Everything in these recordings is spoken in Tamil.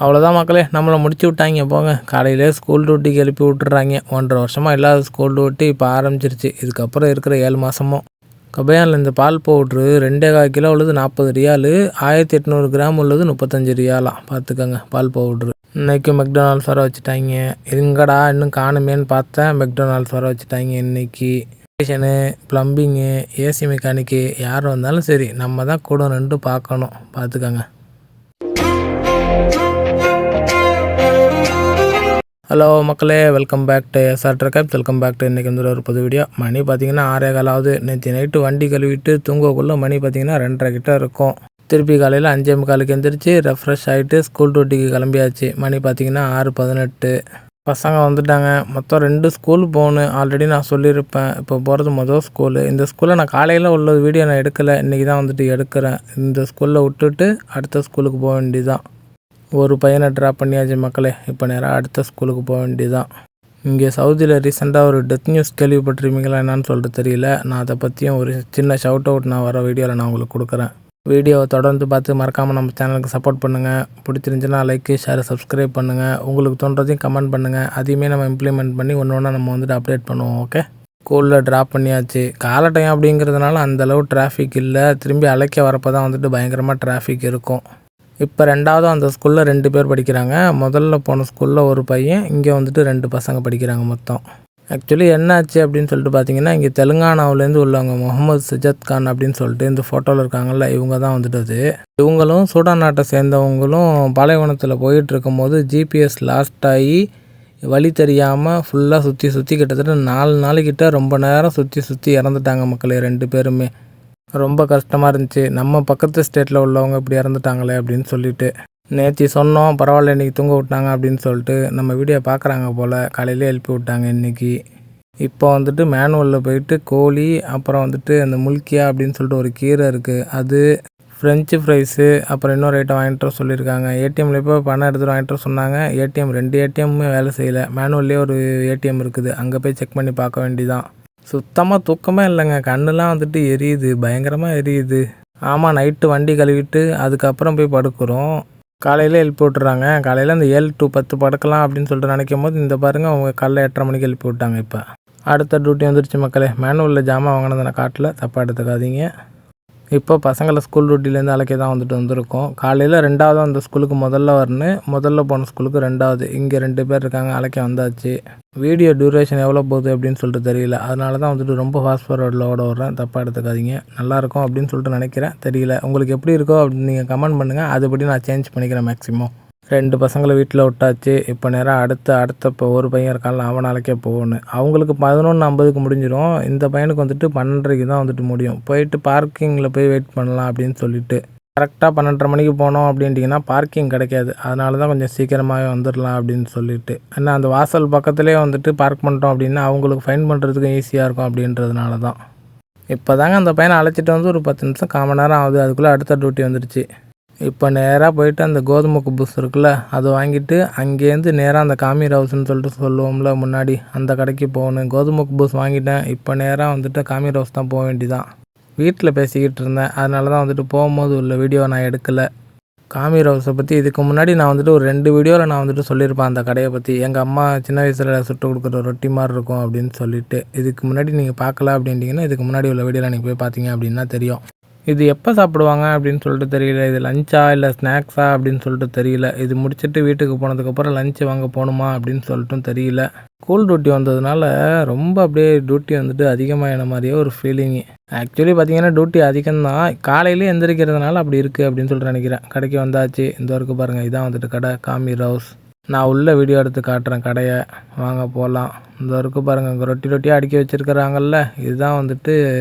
அவ்வளோதான் மக்களே, நம்மளை முடிச்சு விட்டாங்க போங்க. காலையிலே ஸ்கூல் டியூட்டிக்கு எழுப்பி விட்டுறாங்க. 1.5 வருஷமாக இல்லாத ஸ்கூல் டியூட்டி இப்போ ஆரம்பிச்சிருச்சு. இதுக்கப்புறம் இருக்கிற 7 மாதமும் கபையானில் இந்த பால் பவுட்ரு 2.25 கிலோ உள்ளது 40 ரியாலு, 1800 கிராம் உள்ளது 35 ரியாலாம். பார்த்துக்கோங்க பால் பவுட்ரு. இன்றைக்கி மெக்டொனால்ட்ஸ் வர வச்சுட்டாங்க. எங்கடா இன்னும் காணுமேன்னு பார்த்தேன், மெக்டொனால்ட்ஸ் வர வச்சுட்டாங்க இன்றைக்கி. ஸ்டேஷனு, ப்ளம்பிங்கு, ஏசி மெக்கானிக்கு யார் வந்தாலும் சரி நம்ம தான் கூட நின்று பார்க்கணும். பார்த்துக்கோங்க. ஹலோ மக்களே, welcome back to SR truck. Welcome back to இன்றைக்கி வந்து ஒரு புது வீடியோ. மணி பார்த்திங்கன்னா 6:15 ஆகுது. நேற்று நைட்டு வண்டி கழுவிட்டு தூங்கக்குள்ளே மணி பார்த்திங்கன்னா 2:30 கிட்ட இருக்கும். திருப்பி காலையில் 5:45 எழுந்திரிச்சு ரெஃப்ரெஷ் ஆகிட்டு ஸ்கூல் டியூட்டிக்கு கிளம்பியாச்சு. மணி பார்த்திங்கன்னா 6:18. பசங்க வந்துட்டாங்க. மொத்தம் 2 ஸ்கூல் போகணும். ஆல்ரெடி நான் சொல்லியிருப்பேன். இப்போ போகிறது மொதல் ஸ்கூலு. இந்த ஸ்கூலில் நான் காலையில் உள்ள வீடியோ நான் எடுக்கலை, இன்றைக்கி தான் வந்துட்டு எடுக்கிறேன். இந்த ஸ்கூலில் விட்டுட்டு அடுத்த ஸ்கூலுக்கு போக வேண்டியதுதான். ஒரு பையனை ட்ராப் பண்ணியாச்சு மக்களே. இப்போ நேராக அடுத்த ஸ்கூலுக்கு போக வேண்டியதுதான். இங்கே சவுதியில் ரீசெண்டாக ஒரு டெத் நியூஸ் கேள்விப்பட்டிருப்பீங்களா என்னன்னு சொல்லிட்டு தெரியல. நான் அதை பற்றியும் ஒரு சின்ன ஷவுட் அவுட் நான் வர வீடியோவில் நான் உங்களுக்கு கொடுக்குறேன். வீடியோவை தொடர்ந்து பார்த்து மறக்காமல் நம்ம சேனலுக்கு சப்போர்ட் பண்ணுங்கள். பிடிச்சிருந்துச்சுன்னா லைக், ஷேர், சப்ஸ்கிரைப் பண்ணுங்கள். உங்களுக்கு தோன்றதையும் கமெண்ட் பண்ணுங்கள். அதையுமே நம்ம இம்ப்ளிமெண்ட் பண்ணி ஒன்று ஒன்றா நம்ம வந்துட்டு அப்டேட் பண்ணுவோம். ஓகே, ஸ்கூலில் ட்ராப் பண்ணியாச்சு. காலை டைம் அப்படிங்கிறதுனால அந்தளவு டிராஃபிக் இல்லை. திரும்பி அழைக்க வரப்போ தான் வந்துட்டு பயங்கரமாக டிராஃபிக் இருக்கும். இப்போ 2வது அந்த ஸ்கூலில் 2 பேர் படிக்கிறாங்க. முதல்ல போன ஸ்கூலில் ஒரு பையன், இங்கே வந்துட்டு 2 பசங்க படிக்கிறாங்க மொத்தம். ஆக்சுவலி என்னாச்சு அப்படின்னு சொல்லிட்டு பார்த்தீங்கன்னா, இங்கே தெலுங்கானாவிலேருந்து உள்ளவங்க முகமது சஜத் கான் அப்படின்னு சொல்லிட்டு இந்த ஃபோட்டோவில் இருக்காங்கல்ல, இவங்க தான் வந்துட்டு. இவங்களும் சூடான் நாட்டை சேர்ந்தவங்களும் பாலைவனத்தில் போயிட்டு இருக்கும்போது ஜிபிஎஸ் லாஸ்ட் ஆகி வழி தெரியாமல் ஃபுல்லாக சுற்றி கிட்டத்தட்ட 4 நாளைக்கிட்ட ரொம்ப நேரம் சுற்றி இறந்துட்டாங்க மக்களே. 2 பேருமே ரொம்ப கஷ்டமாக இருந்துச்சு. நம்ம பக்கத்து ஸ்டேட்டில் உள்ளவங்க இப்படி இறந்துட்டாங்களே அப்படின்னு சொல்லிட்டு நேற்று சொன்னோம். பரவாயில்ல, இன்றைக்கி தூங்க விட்டாங்க அப்படின்னு சொல்லிட்டு நம்ம வீடியோ பார்க்குறாங்க போல். காலையிலே எழுப்பி விட்டாங்க இன்றைக்கி. இப்போ வந்துட்டு மேனுவலில் போயிட்டு கோழி, அப்புறம் வந்துட்டு அந்த முல்கியா அப்படின்னு சொல்லிட்டு ஒரு கீரை இருக்குது, அது, ஃப்ரெஞ்சு ஃப்ரைஸு, அப்புறம் இன்னொரு ஐட்டம் வாங்கிட்டு வர சொல்லியிருக்காங்க. ஏடிஎம்மில் இப்போ பணம் எடுத்துகிட்டு வாங்கிட்டு வர சொன்னாங்க. ஏடிஎம் 2 ஏடிஎம்முமே வேலை செய்யலை. மேனுவல்லே ஒரு ஏடிஎம் இருக்குது, அங்கே போய் செக் பண்ணி பார்க்க வேண்டியதான். சுத்தமாக தூக்கமே இல்லைங்க. கண்ணெலாம் வந்துட்டு எரியுது, பயங்கரமாக எரியுது. ஆமாம், நைட்டு வண்டி கழுவிட்டு அதுக்கப்புறம் போய் படுக்கிறோம். காலையில் எழுப்பி விட்டுறாங்க. காலையில் அந்த 7 to 10 படுக்கலாம் அப்படின்னு சொல்லிட்டு நினைக்கும் போது இந்த பாருங்கள், அவங்க காலைல 8:30 மணிக்கு எழுப்பி விட்டாங்க. இப்போ அடுத்த டியூட்டி வந்துருச்சு மக்களே. மேனுவலில் ஜாமான் வாங்கினதை நான் காட்டில், தப்பாக எடுத்துக்காதீங்க. இப்போ பசங்களை ஸ்கூல் டியூட்டிலேருந்து அழைக்க தான் வந்திருக்கோம். காலையில் 2வது அந்த ஸ்கூலுக்கு முதல்ல போன ஸ்கூலுக்கு 2வது. இங்கே 2 பேர் இருக்காங்க, அழைக்க வந்தாச்சு. வீடியோ டியூரேஷன் எவ்வளோ போகுது அப்படின்னு சொல்லிட்டு தெரியல. அதனால தான் வந்துட்டு ரொம்ப ஃபாஸ்ட் ஃபார்வர்டில் ஓடுறேன், தப்பாக எடுத்துக்காதீங்க. நல்லாயிருக்கும் அப்படின்னு சொல்லிட்டு நினைக்கிறேன், தெரியல. உங்களுக்கு எப்படி இருக்கோ அப்படின்னு நீங்கள் கமெண்ட் பண்ணுங்கள். அதுபடி நான் சேஞ்ச் பண்ணிக்கிறேன் மேக்ஸிமம். 2 பசங்களை வீட்டில் விட்டாச்சு. இப்போ நேராக அடுத்த இப்போ ஒரு பையன் இருக்கான்ல, அவன் நாளைக்கே போகணும். அவங்களுக்கு 11:50க்கு முடிஞ்சிடும். இந்த பையனுக்கு வந்துட்டு 12:30க்கு தான் வந்துட்டு முடியும். போயிட்டு பார்க்கிங்கில் போய் வெயிட் பண்ணலாம் அப்படின்னு சொல்லிட்டு கரெக்டாக 12:30 மணிக்கு போனோம் அப்படின்ட்டிங்கன்னா பார்க்கிங் கிடைக்காது. அதனால தான் கொஞ்சம் சீக்கிரமாகவே வந்துடலாம் அப்படின்னு சொல்லிட்டு. ஏன்னா அந்த வாசல் பக்கத்துலேயே வந்துட்டு பார்க் பண்ணிட்டோம் அப்படின்னா அவங்களுக்கு ஃபைன் பண்ணுறதுக்கும் ஈஸியாக இருக்கும் அப்படின்றதுனால தான். இப்போ தாங்க அந்த பையனை அழைச்சிட்டு வந்து ஒரு 10 நிமிஷம் 1/4 மணி நேரம் ஆகுது. அதுக்குள்ளே அடுத்த டியூட்டி வந்துருச்சு. இப்போ நேராக போயிட்டு அந்த கோதுமை குப்பூஸ் இருக்குல்ல, அதை வாங்கிட்டு அங்கேருந்து நேராக அந்த காமீர் ஹவுஸ்ன்னு சொல்லிட்டு சொல்லுவோம்ல முன்னாடி, அந்த கடைக்கு போகணும். கோதுமை குப்பூஸ் வாங்கிட்டேன். இப்போ நேராக வந்துட்டு காமீர் ஹவுஸ் தான் போக வேண்டியதான். வீட்டில் பேசிக்கிட்டு இருந்தேன், அதனால தான் வந்துட்டு போகும்போது உள்ள வீடியோ நான் எடுக்கலை. காமீர் ஹவுஸை பற்றி இதுக்கு முன்னாடி நான் வந்துட்டு ஒரு 2 வீடியோவில் நான் வந்துட்டு சொல்லியிருப்பேன் அந்த கடையை பற்றி. எங்கள் அம்மா சின்ன வயசில் சுட்டு கொடுக்குற ரொட்டி மாதிரி இருக்கும் அப்படின்னு சொல்லிட்டு. இதுக்கு முன்னாடி நீங்கள் பார்க்கல அப்படின்ட்டிங்கன்னா இதுக்கு முன்னாடி உள்ள வீடியோவில் நீங்கள் போய் பார்த்தீங்க அப்படின்னா தெரியும். இது எப்போ சாப்பிடுவாங்க அப்படின்னு சொல்லிட்டு தெரியல. இது லஞ்சா இல்லை ஸ்நாக்ஸா அப்படின்னு சொல்லிட்டு தெரியல. இது முடிச்சுட்டு வீட்டுக்கு போனதுக்கப்புறம் லஞ்சு வாங்க போகணுமா அப்படின்னு சொல்லிட்டும் தெரியல. ஸ்கூல் டியூட்டி வந்ததுனால ரொம்ப அப்படியே டியூட்டி வந்துட்டு அதிகமான மாதிரியே ஒரு ஃபீலிங்கு. ஆக்சுவலி பார்த்தீங்கன்னா டியூட்டி அதிகம்தான். காலையிலே எந்திரிக்கிறதுனால அப்படி இருக்குது அப்படின்னு சொல்லிட்டு நினைக்கிறேன். கடைக்கு வந்தாச்சு. இந்த வரைக்கும் பாருங்கள், இதான் வந்துட்டு கடை காமீர் ஹவுஸ். நான் உள்ள வீடியோ எடுத்து காட்டுறேன் கடையை, வாங்க போகலாம். இந்த வரைக்கும் பாருங்கள், அங்கே ரொட்டியாக அடுக்கி வச்சுருக்கிறாங்கல்ல, இதுதான் வந்துட்டு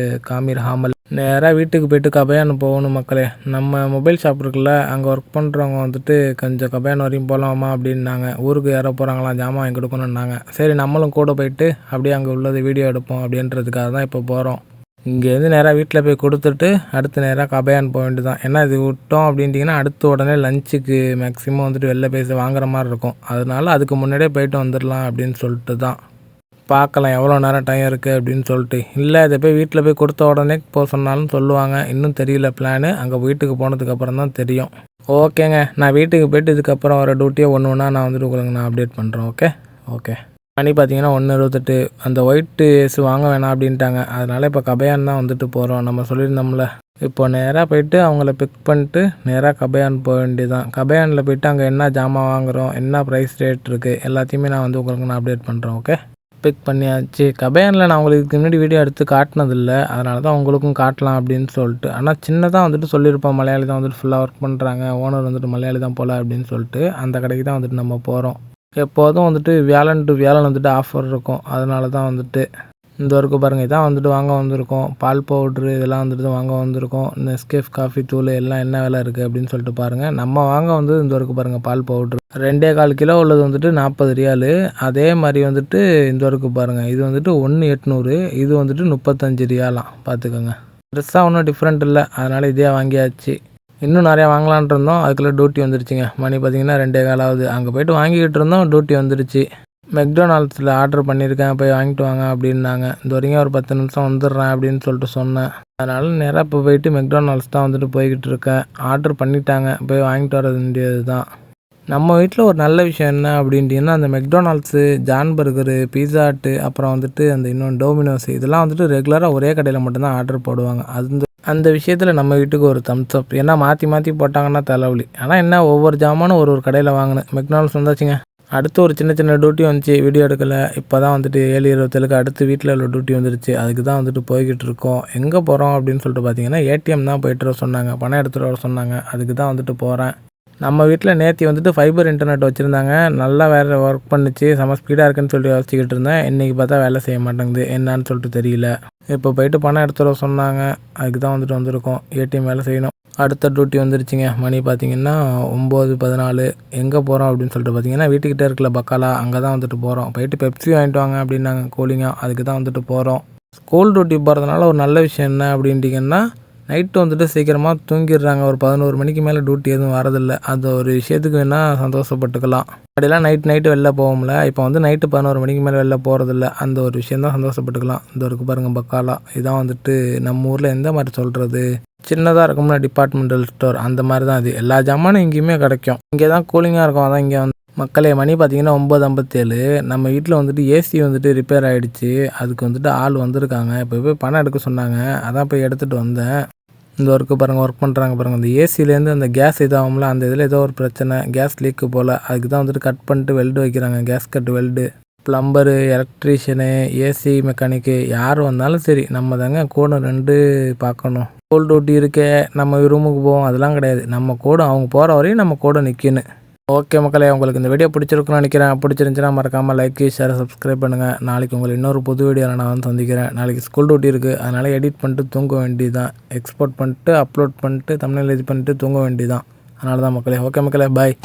காமீர் ஹாமல். நேராக வீட்டுக்கு போய்ட்டு கபையான் போகணும் மக்களே. நம்ம மொபைல் ஷாப் இருக்குல்ல, அங்கே ஒர்க் பண்ணுறவங்க வந்துட்டு கொஞ்சம் கபையான் வரையும் போகலாமா அப்படின்னாங்க. ஊருக்கு யாரோ போகிறாங்களாம், ஜாமான் வாங்கி கொடுக்கணுன்னாங்க. சரி நம்மளும் கூட போயிட்டு அப்படியே அங்கே உள்ளது வீடியோ எடுப்போம் அப்படின்றதுக்காக தான் இப்போ போகிறோம். இங்கேருந்து நேராக வீட்டில் போய் கொடுத்துட்டு அடுத்து நேராக கபையான் போக வேண்டியதான். ஏன்னா இது விட்டோம் அப்படின்ட்டிங்கன்னா அடுத்து உடனே லஞ்சுக்கு மேக்ஸிமம் வந்துட்டு வெளில பேசி வாங்குற மாதிரி இருக்கும். அதனால அதுக்கு முன்னாடியே போயிட்டு வந்துடலாம் அப்படின்னு சொல்லிட்டு தான். பார்க்கலாம் எவ்வளோ நேரம் டைம் இருக்குது அப்படின்னு சொல்லிட்டு. இல்லை இதை போய் வீட்டில் போய் கொடுத்த உடனே போக சொன்னாலும் சொல்லுவாங்க. இன்னும் தெரியல பிளானு. அங்கே வீட்டுக்கு போனதுக்கப்புறம் தான் தெரியும். ஓகேங்க. நான் வீட்டுக்கு போய்ட்டு இதுக்கப்புறம் வர டியூட்டியை ஒன்று ஒன்றா நான் வந்துட்டு உங்களுக்கு நான் அப்டேட் பண்ணுறேன். ஓகே. மணி பார்த்தீங்கன்னா 1:28. அந்த ஒயிட் ஏஸ் வாங்க வேணாம் அப்படின்ட்டாங்க. அதனால் இப்போ கபயான் தான் வந்துட்டு போகிறோம். நம்ம சொல்லியிருந்தோம்ல. இப்போ நேராக போய்ட்டு அவங்கள பிக் பண்ணிட்டு நேராக கபயான் போக வேண்டியதான். கபயானில் போய்ட்டு அங்கே என்ன ஜாமான் வாங்குகிறோம், என்ன ப்ரைஸ் ரேட் இருக்குது எல்லாத்தையுமே நான் வந்து உங்களுக்கு நான் அப்டேட் பண்ணுறேன். ஓகே. பிக் பண்ணியாச்சு. கபயானில் நான் உங்களுக்கு இதுக்கு முன்னாடி வீடியோ எடுத்து காட்டினதில்லை. அதனால தான் உங்களுக்கும் காட்டலாம் அப்படின்னு சொல்லிட்டு. ஆனால் சின்னதாக வந்துட்டு சொல்லியிருப்போம், மலையாளி தான் வந்துட்டு ஃபுல்லாக ஒர்க் பண்ணுறாங்க, ஓனர் வந்துட்டு மலையாளி தான் போல் அப்படின்னு சொல்லிட்டு. அந்த கடைக்கு தான் வந்துட்டு நம்ம போகிறோம். எப்போதும் வந்துட்டு வியாழன் டு வியாழன் வந்துட்டு ஆஃபர் இருக்கும். அதனால தான் வந்துட்டு இந்த ஒர்க்கு பாருங்கள், இதான் வந்துட்டு வாங்க வந்திருக்கோம். பால் பவுட்ரு இதெல்லாம் வந்துட்டு வாங்க வந்திருக்கோம். நெஸ்கேஃப் காஃபி தூள் எல்லாம் என்ன விலை இருக்குது அப்படின்னு சொல்லிட்டு பாருங்கள். நம்ம வாங்க வந்து இந்த ஒர்க்கு பாருங்கள், பால் பவுட்ரு 2.25 கிலோ உள்ளது வந்துட்டு 40 ரியாலு. அதே மாதிரி வந்துட்டு இந்த ஒர்க்கு பாருங்கள், இது வந்துட்டு 1,800, இது வந்துட்டு 35 ரியாலாம். பார்த்துக்கோங்க, பெருசாக ஒன்றும் டிஃப்ரெண்ட் இல்லை. அதனால் இதே வாங்கியாச்சு. இன்னும் நிறையா வாங்கலான் இருந்தோம். அதுக்குள்ளே டியூட்டி வந்துருச்சுங்க. மணி பார்த்திங்கன்னா 2:15 ஆகுது. அங்கே போய்ட்டு வாங்கிக்கிட்டு இருந்தோம், டியூட்டி வந்துருச்சு. மெக்டொனால்ட்ஸில் ஆர்டர் பண்ணியிருக்கேன், போய் வாங்கிட்டு வாங்க அப்படின்னாங்க. இந்த வரைக்கும் ஒரு 10 நிமிஷம் வந்துடுறேன் அப்படின்னு சொல்லிட்டு சொன்னேன். அதனால் நேராக இப்போ போயிட்டு மெக்டொனால்ட்ஸ் தான் வந்துட்டு போய்கிட்டு இருக்கேன். ஆர்டர் பண்ணிட்டாங்க, போய் வாங்கிட்டு வர வேண்டியது தான். நம்ம வீட்டில் ஒரு நல்ல விஷயம் என்ன அப்படின்ட்டிங்கன்னா, அந்த மெக்டொனால்ட்ஸு, ஜான் பர்கரு, பீஸா ஹட்டு, அப்புறம் வந்துட்டு அந்த இன்னொன்று டோமினோஸ், இதெல்லாம் வந்துட்டு ரெகுலராக ஒரே கடையில் மட்டும்தான் ஆர்டர் போடுவாங்க. அந்த விஷயத்தில் நம்ம வீட்டுக்கு ஒரு தம்ஸ் அப். ஏன்னா மாற்றி போட்டாங்கன்னா தலைவலி. ஆனால் என்ன, ஒவ்வொரு ஜாமானும் ஒரு கடையில் வாங்கினேன். மெக்டொனால்ட்ஸ் வந்தாச்சுங்க. அடுத்து ஒரு சின்ன டியூட்டி வந்துச்சு, வீடியோ எடுக்கலை. இப்போ தான் வந்துட்டு 7:27 அடுத்து வீட்டில் உள்ள டியூட்டி வந்துருச்சு. அதுக்கு தான் வந்துட்டு போய்கிட்டு இருக்கோம். எங்கே போகிறோம் அப்படின்னு சொல்லிட்டு பார்த்தீங்கன்னா, ஏடிஎம் தான் போய்ட்டு வர சொன்னாங்க, பணம் எடுத்துகிட்டு வர சொன்னாங்க. அதுக்கு தான் வந்துட்டு போகிறேன். நம்ம வீட்டில் நேற்று வந்துட்டு ஃபைபர் இன்டர்நெட் வச்சுருந்தாங்க. நல்லா வேறு ஒர்க் பண்ணிச்சு, செம ஸ்பீடாக இருக்குன்னு சொல்லிட்டு யோசிச்சுக்கிட்டு இருந்தேன். இன்றைக்கி பார்த்தா வேலை செய்ய மாட்டேங்குது, என்னான்னு சொல்லிட்டு தெரியல. இப்போ போய்ட்டு பணம் எடுத்துகிட்டு வர சொன்னாங்க. அதுக்கு தான் வந்துட்டு வந்திருக்கோம். ஏடிஎம் வேலை செய்யணும். அடுத்த டியூட்டி வந்துருச்சுங்க. மணி பார்த்திங்கன்னா 9:14. எங்கே போகிறோம் அப்படின்னு சொல்லிட்டு பார்த்தீங்கன்னா, வீட்டுக்கிட்டே இருக்கல பக்காலா, அங்கே தான் வந்துட்டு போகிறோம். போயிட்டு பெப்சி வாங்கிட்டு வாங்க அப்படின்னாங்க, கூலிங்காக. அதுக்கு தான் வந்துட்டு போகிறோம். ஸ்கூல் டியூட்டி போகிறதுனால ஒரு நல்ல விஷயம் என்ன அப்படின்ட்டிங்கன்னா, நைட்டு வந்துட்டு சீக்கிரமாக தூங்கிடுறாங்க. ஒரு 11 மணிக்கு மேலே டியூட்டி எதுவும் வரதில்லை. அந்த ஒரு விஷயத்துக்கு வேணால் சந்தோஷப்பட்டுக்கலாம். அப்படிலாம் நைட்டு வெளில போவோம்ல, இப்போ வந்து நைட்டு 11 மணிக்கு மேலே வெளில போகிறதில்ல. அந்த ஒரு விஷயந்தான் சந்தோஷப்பட்டுக்கலாம். இந்த ஒருக்கு பாருங்கள் பக்காலா. இதான் வந்துட்டு நம்ம ஊரில் எந்த மாதிரி சொல்கிறது, சின்னதாக இருக்கும்னா டிபார்ட்மெண்டல் ஸ்டோர், அந்த மாதிரி தான் இது. எல்லா ஜாமானும் இங்கேயுமே கிடைக்கும். இங்கே தான் கூலிங்காக இருக்கும். அதான் இங்கே வந்து மக்களே. மணி பார்த்திங்கன்னா 9:57. நம்ம வீட்டில் வந்துட்டு ஏசி வந்துட்டு ரிப்பேர் ஆகிடுச்சு. அதுக்கு வந்துட்டு ஆள் வந்திருக்காங்க. இப்போ போய் பணம் எடுக்க சொன்னாங்க, அதான் போய் எடுத்துகிட்டு வந்தேன். இந்த ஒர்க்கு பாருங்கள், ஒர்க் பண்ணுறாங்க பாருங்கள். இந்த ஏசிலேருந்து அந்த கேஸ் இதாகும்ல, அந்த இதில் ஏதோ ஒரு பிரச்சனை, கேஸ் லீக்கு போல். அதுக்கு தான் வந்துட்டு கட் பண்ணிட்டு வெல்டு வைக்கிறாங்க, gas cut weld. Plumber, electrician, AC mechanic யார் வந்தாலும் சரி, நம்ம தாங்க கூட 2 பார்க்கணும். ஸ்கூல் டியூட்டி இருக்கே, நம்ம ரூமுக்கு போவோம், அதெல்லாம் கிடையாது. நம்ம கூட அவங்க போகிற வரையும் நம்ம கூட நிற்கணும். ஓகே மக்களே, உங்களுக்கு இந்த வீடியோ பிடிச்சிருக்குன்னு நினைக்கிறேன். பிடிச்சிருந்துச்சுன்னா மறக்காமல் லைக், ஷேர், சப்ஸ்கிரைப் பண்ணுங்கள். நாளைக்கு உங்களுக்கு இன்னொரு புது வீடியோவில் நான் வந்து சந்திக்கிறேன். நாளைக்கு ஸ்கூல் டியூட்டி இருக்குது, அதனால் எடிட் பண்ணிட்டு தூங்க வேண்டியதுதான். எக்ஸ்போர்ட் பண்ணிட்டு அப்லோட் பண்ணிட்டு தம்ப்நெயில் இது பண்ணிட்டு தூங்க வேண்டியதுதான். அதனால தான் மக்களே. ஓகே மக்களே, பாய்.